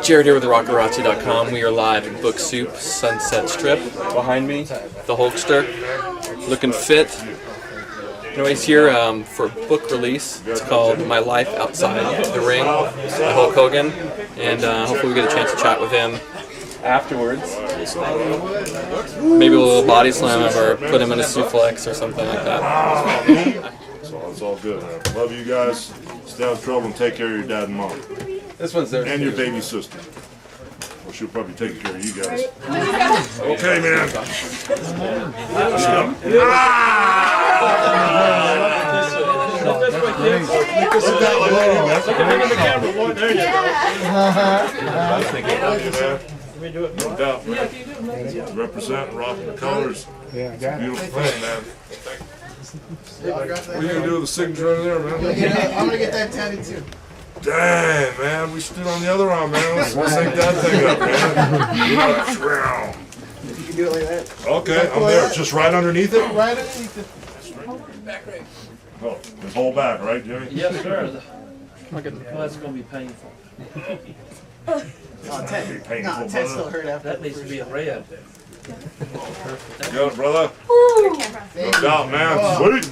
Jared here with Rockarazzi.com. We are live at Book Soup, Sunset Strip. Behind me, the Hulkster, looking fit. Anyways, here for a book release. It's called My Life Outside the Ring by Hulk Hogan, and hopefully we get a chance to chat with him afterwards. Maybe a little body slam him or put him in a suplex or something like that. So it's all good, man. Love you guys. Stay out of trouble and take care of your dad and mom. This one's there. And your baby sister. Well, she'll probably take care of you guys. Okay, man. Let's go. No doubt, man. Represent, rocking the colors. Yeah, got it. Beautiful thing, man. What are you going to do with the signature over there, man? I'm gonna get that tatted too. Dang, man. We stood on the other arm, man. Let's sync that thing up, man. You can do it like that. Okay, I'm there. Just right underneath it? Right underneath it. Back right. Oh, the whole back, right, Jimmy? Yes, sir. Well, that's going to be painful. Oh, Ted. Painful, No, Ted brother. still hurt after. That needs to be a red. Got it, brother? No doubt, man. Sweet.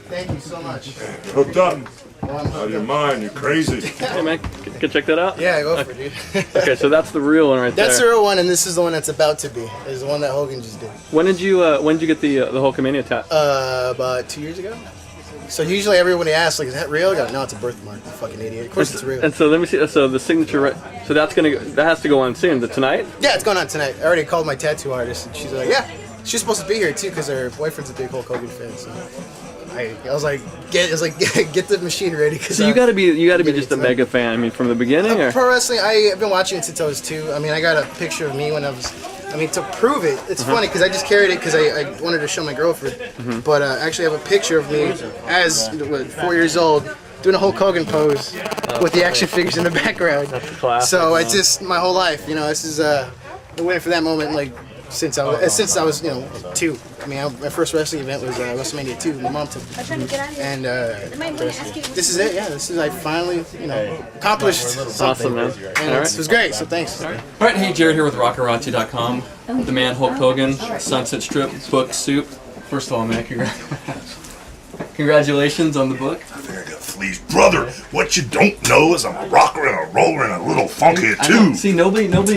Thank you so much. Hooked up. Well, I'm Out of hooked your up. mind. You're crazy. Hey man, can check that out? Yeah, go for it, dude. Okay, so that's the real one right there. That's the real one, and this is the one that's about to be. Is the one that Hogan just did. When did you get the Hulkamania tat? About 2 years ago. So usually everybody asks, like, is that real? I go, no, it's a birthmark. You fucking idiot. Of course it's real. And so let me see. So the signature, so that has to go on soon. Tonight? Yeah, it's going on tonight. I already called my tattoo artist, and she's like, yeah. She's supposed to be here too, because her boyfriend's a big Hulk Hogan fan. So I was like, get the machine ready. So you got to be just a mega fan. I mean, from the beginning, or? Pro wrestling, I've been watching it since I was 2. I mean, I got a picture of me when I was. I mean, to prove it, it's funny because I just carried it because I wanted to show my girlfriend. But I actually have a picture of me as 4 years old doing a Hulk Hogan pose with the action figures in the background. That's a classic. So it's just my whole life, this is been waiting for that moment like since I was 2. I mean, my first wrestling event was WrestleMania 2. My mom took me. And this is it. Yeah, this is I finally accomplished something. Awesome, man. And it was great. So thanks. All right, hey, Jared here with Rockarazzi.com. The man Hulk Hogan, Sunset Strip, Book Soup. First of all, man, congratulations on the book. I think I got fleas. Brother, what you don't know is I'm a rocker and a roller and a little funky too. See, nobody knows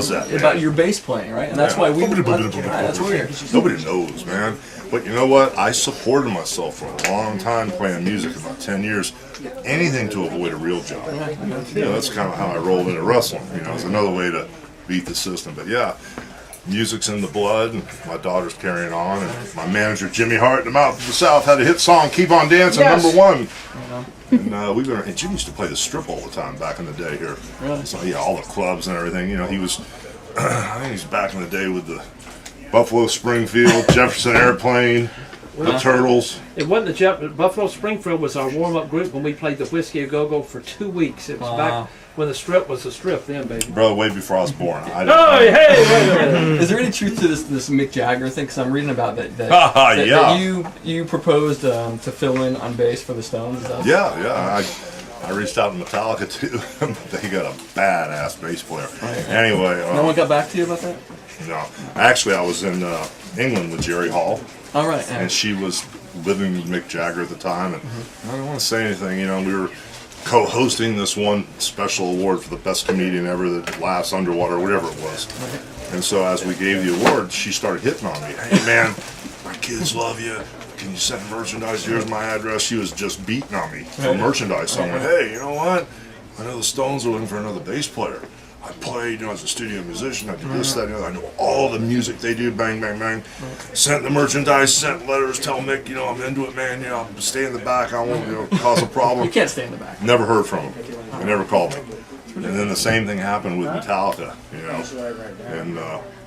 that, about your bass playing, right? And that's why that's weird. Nobody knows, man. But you know what? I supported myself for a long time playing music, about 10 years. Anything to avoid a real job. That's kind of how I rolled into wrestling. It's another way to beat the system. But yeah, music's in the blood, and my daughter's carrying on. And my manager, Jimmy Hart, in the Mouth of the South, had a hit song, "Keep on Dancing," #1. And Jimmy used to play the Strip all the time back in the day here. Really? So yeah, all the clubs and everything. He was, I think he's back in the day with the Buffalo Springfield, Jefferson Airplane, the Turtles. It wasn't the Buffalo Springfield was our warm-up group when we played the Whiskey A Go-Go for 2 weeks. It was back when the Strip was the Strip then, baby. Brother, way before I was born. Hey, wait a minute. Is there any truth to this Mick Jagger thing? Because I'm reading about that you proposed to fill in on bass for the Stones. Yeah. I reached out to Metallica too. They got a badass bass player. Anyway. No one got back to you about that? No. Actually, I was in England with Jerry Hall. All right. Yeah. And she was living with Mick Jagger at the time. And I don't want to say anything. We were co-hosting this one special award for the best comedian ever, that laughs underwater, whatever it was. And so as we gave the award, she started hitting on me. Hey man, my kids love you. Can you send merchandise? Here's my address. She was just beating on me for merchandise. So I'm like, hey, you know what? I know the Stones are looking for another bass player. I played, as a studio musician. I did this, that, and the other. I know all the music they do. Bang, bang, bang. Sent the merchandise. Sent letters. Tell Mick, I'm into it, man. I'll stay in the back. I won't, cause a problem. You can't stay in the back. Never heard from him. They never called me. And then the same thing happened with Metallica. And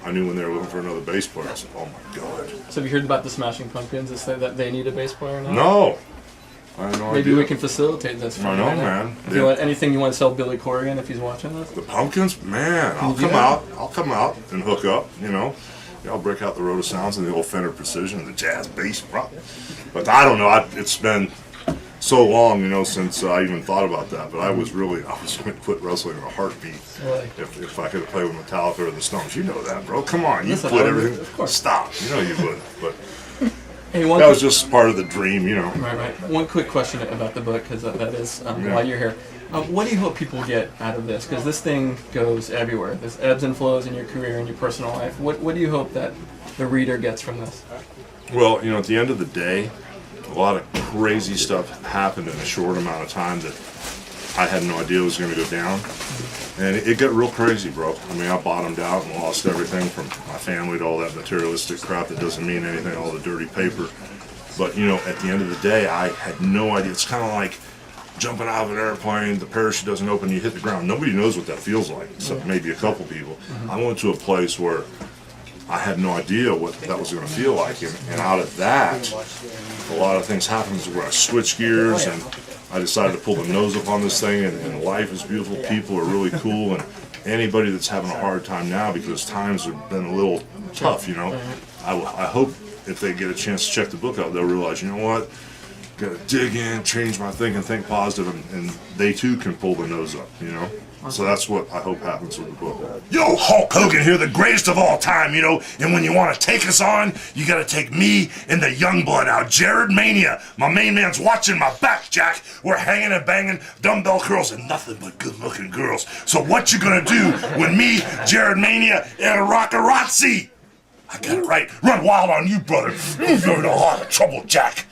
I knew when they were looking for another bass player. I said, oh my god. So have you heard about the Smashing Pumpkins that say that they need a bass player now? No. I have no Maybe idea. we can facilitate this. I know, man. If you want anything you want to sell Billy Corgan if he's watching this? The Pumpkins, man. I'll come out and hook up. I'll break out the Roto Sounds and the old Fender Precision and the jazz bass. But I don't know. It's been so long, you know, since I even thought about that. But I was going to quit wrestling in a heartbeat Really? if I could play with Metallica or the Stones. You know that, bro. Come on, you Listen, quit I would, everything. of course. Stop. You know you would. But Hey, one that was quick- just part of the dream, you know. Right. One quick question about the book, because that is why you're here. What do you hope people get out of this? Because this thing goes everywhere. There's ebbs and flows in your career and your personal life. What do you hope that the reader gets from this? Well, you know, at the end of the day, a lot of crazy stuff happened in a short amount of time that I had no idea was going to go down. And it got real crazy, bro. I mean, I bottomed out and lost everything from my family to all that materialistic crap that doesn't mean anything, all the dirty paper. But, you know, at the end of the day, I had no idea. It's kind of like jumping out of an airplane, the parachute doesn't open, you hit the ground. Nobody knows what that feels like, except maybe a couple people. I went to a place where I had no idea what that was going to feel like. And out of that, a lot of things happened where I switched gears and I decided to pull the nose up on this thing, and life is beautiful. People are really cool, and anybody that's having a hard time now because times have been a little tough, you know, I hope if they get a chance to check the book out, they'll realize, you know what, gotta dig in, change my thinking, think positive, and they too can pull the nose up, you know. So that's what I hope happens with the book. Yo, Hulk Hogan here, the greatest of all time, you know, and when you want to take us on, you gotta take me and the young blood out, Jared Mania. My main man's watching my back, Jack. We're hanging and banging dumbbell curls and nothing but good-looking girls. So what you gonna do when me, Jared Mania, and Rockarazzi? I got it right. Run wild on you, brother. You're in a lot of trouble, Jack.